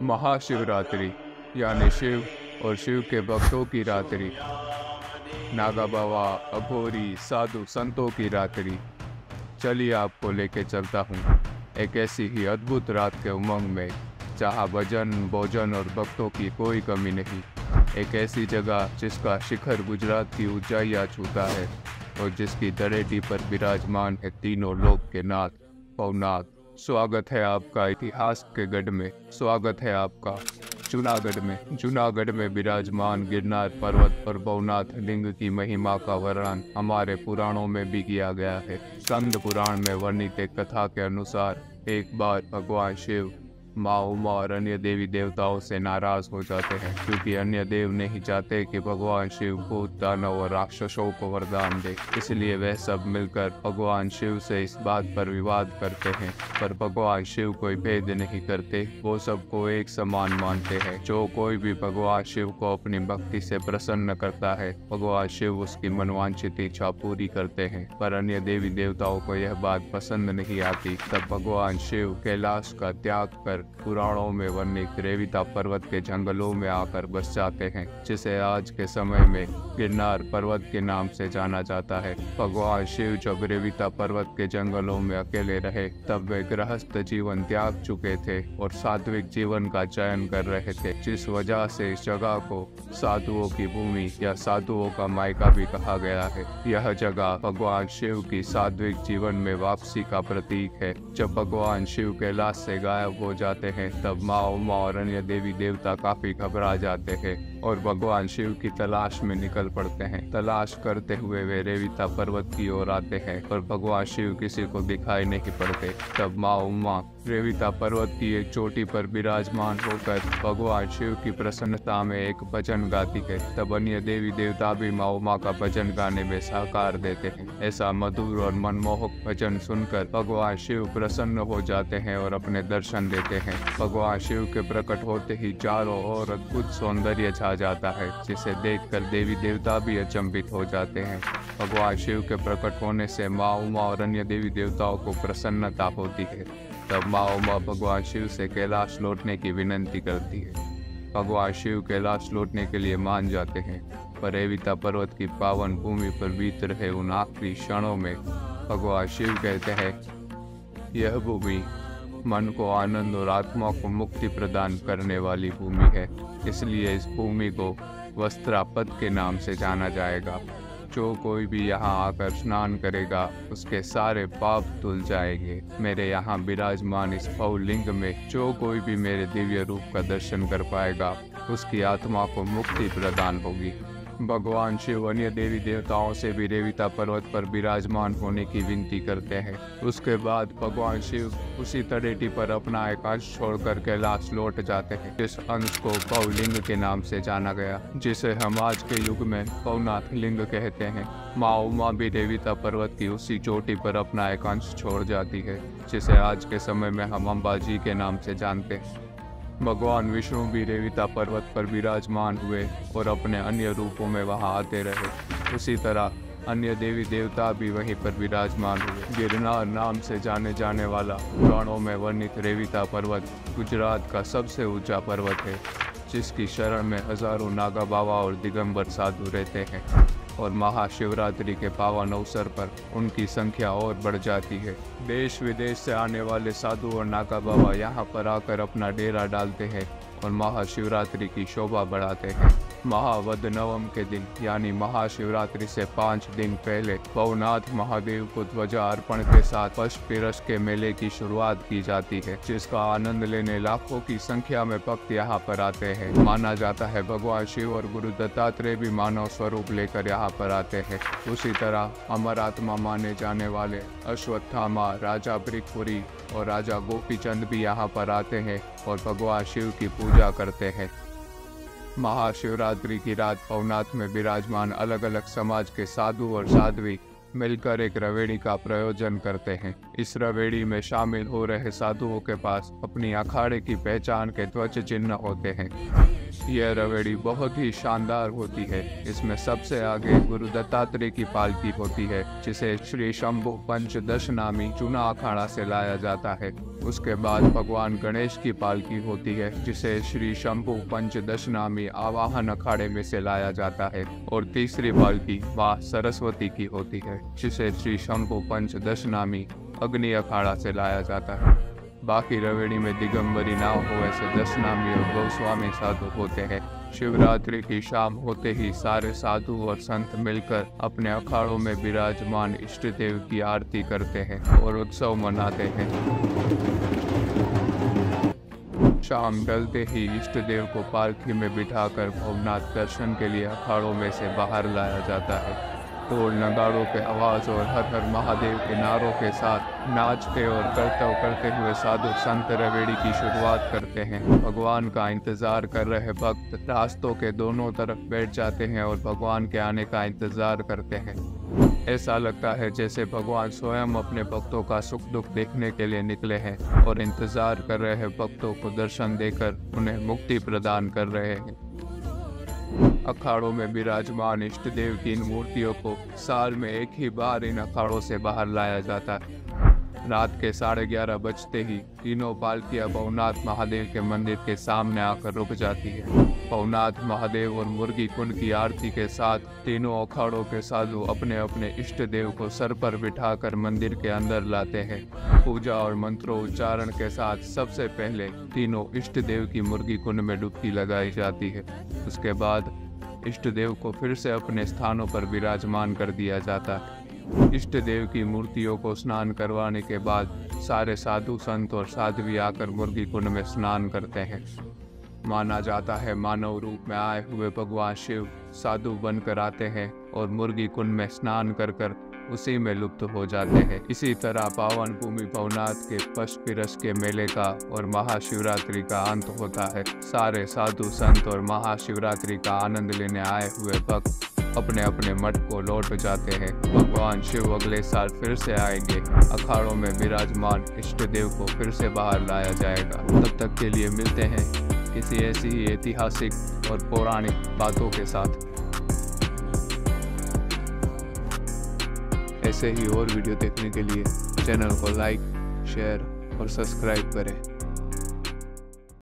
महाशिवरात्रि यानी शिव और शिव के भक्तों की रात्रि, नागा बाबा, अघोरी, साधु संतों की रात्रि। चलिए आपको लेके चलता हूँ एक ऐसी ही अद्भुत रात के उमंग में, जहाँ भजन, भोजन और भक्तों की कोई कमी नहीं। एक ऐसी जगह जिसका शिखर गुजरात की ऊंचाइयाँ छूता है और जिसकी तलेटी पर विराजमान है तीनों लोक के नाथ भवनाथ। स्वागत है आपका इतिहास के गढ़ में, स्वागत है आपका जूनागढ़ में विराजमान गिरनार पर्वत और भवनाथ लिंग की महिमा का वर्णन हमारे पुराणों में भी किया गया है। स्कंद पुराण में वर्णित एक कथा के अनुसार एक बार भगवान शिव माँ उमा और अन्य देवी देवताओं से नाराज हो जाते हैं, क्योंकि अन्य देव नहीं चाहते कि भगवान शिव भूत, दानव और राक्षसों को वरदान दे। इसलिए वह सब मिलकर भगवान शिव से इस बात पर विवाद करते हैं, पर भगवान शिव कोई भेद नहीं करते। वो सबको एक समान मानते हैं। जो कोई भी भगवान शिव को अपनी भक्ति से प्रसन्न करता है, भगवान शिव उसकी मनवांछित इच्छा पूरी करते हैं। पर अन्य देवी देवताओं को यह बात पसंद नहीं आती। तब भगवान शिव कैलाश का त्याग कर पुराणों में वर्णित रेविता पर्वत के जंगलों में आकर बस जाते हैं, जिसे आज के समय में गिरनार पर्वत के नाम से जाना जाता है। भगवान शिव जब रेविता पर्वत के जंगलों में अकेले रहे, तब वे गृहस्थ जीवन त्याग चुके थे और सात्विक जीवन का चयन कर रहे थे, जिस वजह से इस जगह को साधुओं की भूमि या साधुओं का मायका भी कहा गया है। यह जगह भगवान शिव की सात्विक जीवन में वापसी का प्रतीक है। जब भगवान शिव कैलाश से गायब हो जाते हैं, तब माँ उमा और अन्य देवी देवता काफी घबरा जाते हैं और भगवान शिव की तलाश में निकल पड़ते हैं। तलाश करते हुए वे रेविता पर्वत की ओर आते हैं और भगवान शिव किसी को दिखाई नहीं पड़ते। तब माँ उमा रेविता पर्वत की एक चोटी पर विराजमान होकर भगवान शिव की प्रसन्नता में एक भजन गाती है। तब अन्य देवी देवता भी माँ उमा का भजन गाने में सहकार देते हैं। ऐसा मधुर और मनमोहक भजन सुनकर भगवान शिव प्रसन्न हो जाते हैं और अपने दर्शन देते हैं। भगवान शिव के प्रकट होते ही चारों ओर अद्भुत सौंदर्य छा जाता है, जिसे देखकर देवी देवता भी अचंभित हो जाते हैं। भगवान शिव के प्रकट होने से माँ उमा और अन्य देवी देवताओं को प्रसन्नता होती है। तब माँ उमा भगवान शिव से कैलाश लौटने की विनती करती है। भगवान शिव कैलाश लौटने के लिए मान जाते हैं, पर रेविता पर्वत की पावन भूमि पर बीत रहे उन आखिरी क्षणों में भगवान शिव कहते हैं, यह भूमि मन को आनंद और आत्मा को मुक्ति प्रदान करने वाली भूमि है, इसलिए इस भूमि को वस्त्रापद के नाम से जाना जाएगा। जो कोई भी यहाँ आकर स्नान करेगा, उसके सारे पाप धुल जाएंगे। मेरे यहाँ विराजमान इस भव लिंग में जो कोई भी मेरे दिव्य रूप का दर्शन कर पाएगा, उसकी आत्मा को मुक्ति प्रदान होगी। भगवान शिव अन्य देवी देवताओं से भी रेविता पर्वत पर विराजमान होने की विनती करते हैं। उसके बाद भगवान शिव उसी तलेटी पर अपना एक अंश छोड़कर कैलाश लौट जाते हैं। इस अंश को भवलिंग के नाम से जाना गया, जिसे हम आज के युग में भवनाथ लिंग कहते हैं। माँ उमा भी रेविता पर्वत की उसी चोटी पर अपना एक अंश छोड़ जाती है, जिसे आज के समय में हम अंबाजी के नाम से जानते हैं। भगवान विष्णु भी रेविता पर्वत पर विराजमान हुए और अपने अन्य रूपों में वहां आते रहे। उसी तरह अन्य देवी देवता भी वहीं पर विराजमान हुए। गिरनार नाम से जाने जाने वाला पुराणों में वर्णित रेविता पर्वत गुजरात का सबसे ऊंचा पर्वत है, जिसकी शरण में हजारों नागा बाबा और दिगंबर साधु रहते हैं और महाशिवरात्रि के पावन अवसर पर उनकी संख्या और बढ़ जाती है। देश विदेश से आने वाले साधु और नागा बाबा यहाँ पर आकर अपना डेरा डालते हैं और महाशिवरात्रि की शोभा बढ़ाते हैं। महावद नवम के दिन यानी महाशिवरात्रि से 5 दिन पहले भवनाथ महादेव को ध्वजा अर्पण के साथ पशपिरस के मेले की शुरुआत की जाती है, जिसका आनंद लेने लाखों की संख्या में भक्त यहाँ पर आते हैं। माना जाता है भगवान शिव और गुरु दत्तात्रेय भी मानव स्वरूप लेकर यहाँ पर आते हैं। उसी तरह अमर आत्मा माने जाने वाले अश्वत्थामा, राजा ब्रिकपुरी और राजा गोपीचंद भी यहाँ पर आते हैं और भगवान शिव की पूजा करते हैं। महाशिवरात्रि की रात भवनाथ में विराजमान अलग अलग समाज के साधु और साध्वी मिलकर एक रवेड़ी का प्रयोजन करते हैं। इस रवेड़ी में शामिल हो रहे साधुओं के पास अपनी अखाड़े की पहचान के ध्वज चिन्ह होते हैं। यह रवेड़ी बहुत ही शानदार होती है। इसमें सबसे आगे गुरु दत्तात्रेय की पालकी होती है, जिसे श्री शंभु पंचदश नामी चूना अखाड़ा से लाया जाता है। उसके बाद भगवान गणेश की पालकी होती है, जिसे श्री शंभु पंचदश नामी आवाहन अखाड़े में से लाया जाता है। और तीसरी पालकी माँ सरस्वती की होती है, जिसे श्री शंभु पंचदश नामी अग्नि अखाड़ा से लाया जाता है। बाकी रवेड़ी में दिगंबरी ना हो ऐसे 10 नामी और गोस्वामी साधु होते हैं। शिवरात्रि की शाम होते ही सारे साधु और संत मिलकर अपने अखाड़ों में विराजमान इष्ट देव की आरती करते हैं और उत्सव मनाते हैं। शाम ढलते ही इष्ट देव को पालकी में बिठाकर भवनाथ दर्शन के लिए अखाड़ों में से बाहर लाया जाता है। ढोल नगाड़ों के आवाज और हर हर महादेव के नारों के साथ नाचते और कर्तव्य करते हुए साधु संत रवेड़ी की शुरुआत करते हैं। भगवान का इंतजार कर रहे भक्त रास्तों के दोनों तरफ बैठ जाते हैं और भगवान के आने का इंतजार करते हैं। ऐसा लगता है जैसे भगवान स्वयं अपने भक्तों का सुख दुख देखने के लिए निकले हैं और इंतजार कर रहे भक्तों को दर्शन देकर उन्हें मुक्ति प्रदान कर रहे हैं। अखाड़ों में विराजमान इष्ट देव की इन मूर्तियों को साल में एक ही बार इन अखाड़ों से बाहर लाया जाता है। रात के 11:30 बजते ही तीनों पालकियां भवनाथ महादेव के मंदिर के सामने आकर रुक जाती है। भवनाथ महादेव और मुर्गी कुंड की आरती के साथ तीनों अखाड़ों के साधु अपने अपने इष्ट देव को सर पर बिठाकर मंदिर के अंदर लाते हैं। पूजा और मंत्रों उच्चारण के साथ सबसे पहले तीनों इष्ट देव की मुर्गी कुंड में डुबकी लगाई जाती है। उसके बाद इष्ट देव को फिर से अपने स्थानों पर विराजमान कर दिया जाता है। इष्ट देव की मूर्तियों को स्नान करवाने के बाद सारे साधु संत और साध्वी आकर मुर्गी कुंड में स्नान करते हैं। माना जाता है मानव रूप में आए हुए भगवान शिव साधु बनकर आते हैं और मुर्गी कुंड में स्नान कर कर उसी में लुप्त हो जाते हैं। इसी तरह पावन भूमि भवनाथ के पशपिरस के मेले का और महाशिवरात्रि का अंत होता है। सारे साधु संत और महाशिवरात्रि का आनंद लेने आए हुए भक्त अपने अपने मठ को लौट जाते हैं। भगवान शिव अगले साल फिर से आएंगे। अखाड़ों में विराजमान इष्ट देव को फिर से बाहर लाया जाएगा। तब तक के लिए मिलते हैं किसी ऐसी ही ऐतिहासिक और पौराणिक बातों के साथ। ऐसे ही और वीडियो देखने के लिए चैनल को लाइक, शेयर और सब्सक्राइब करें।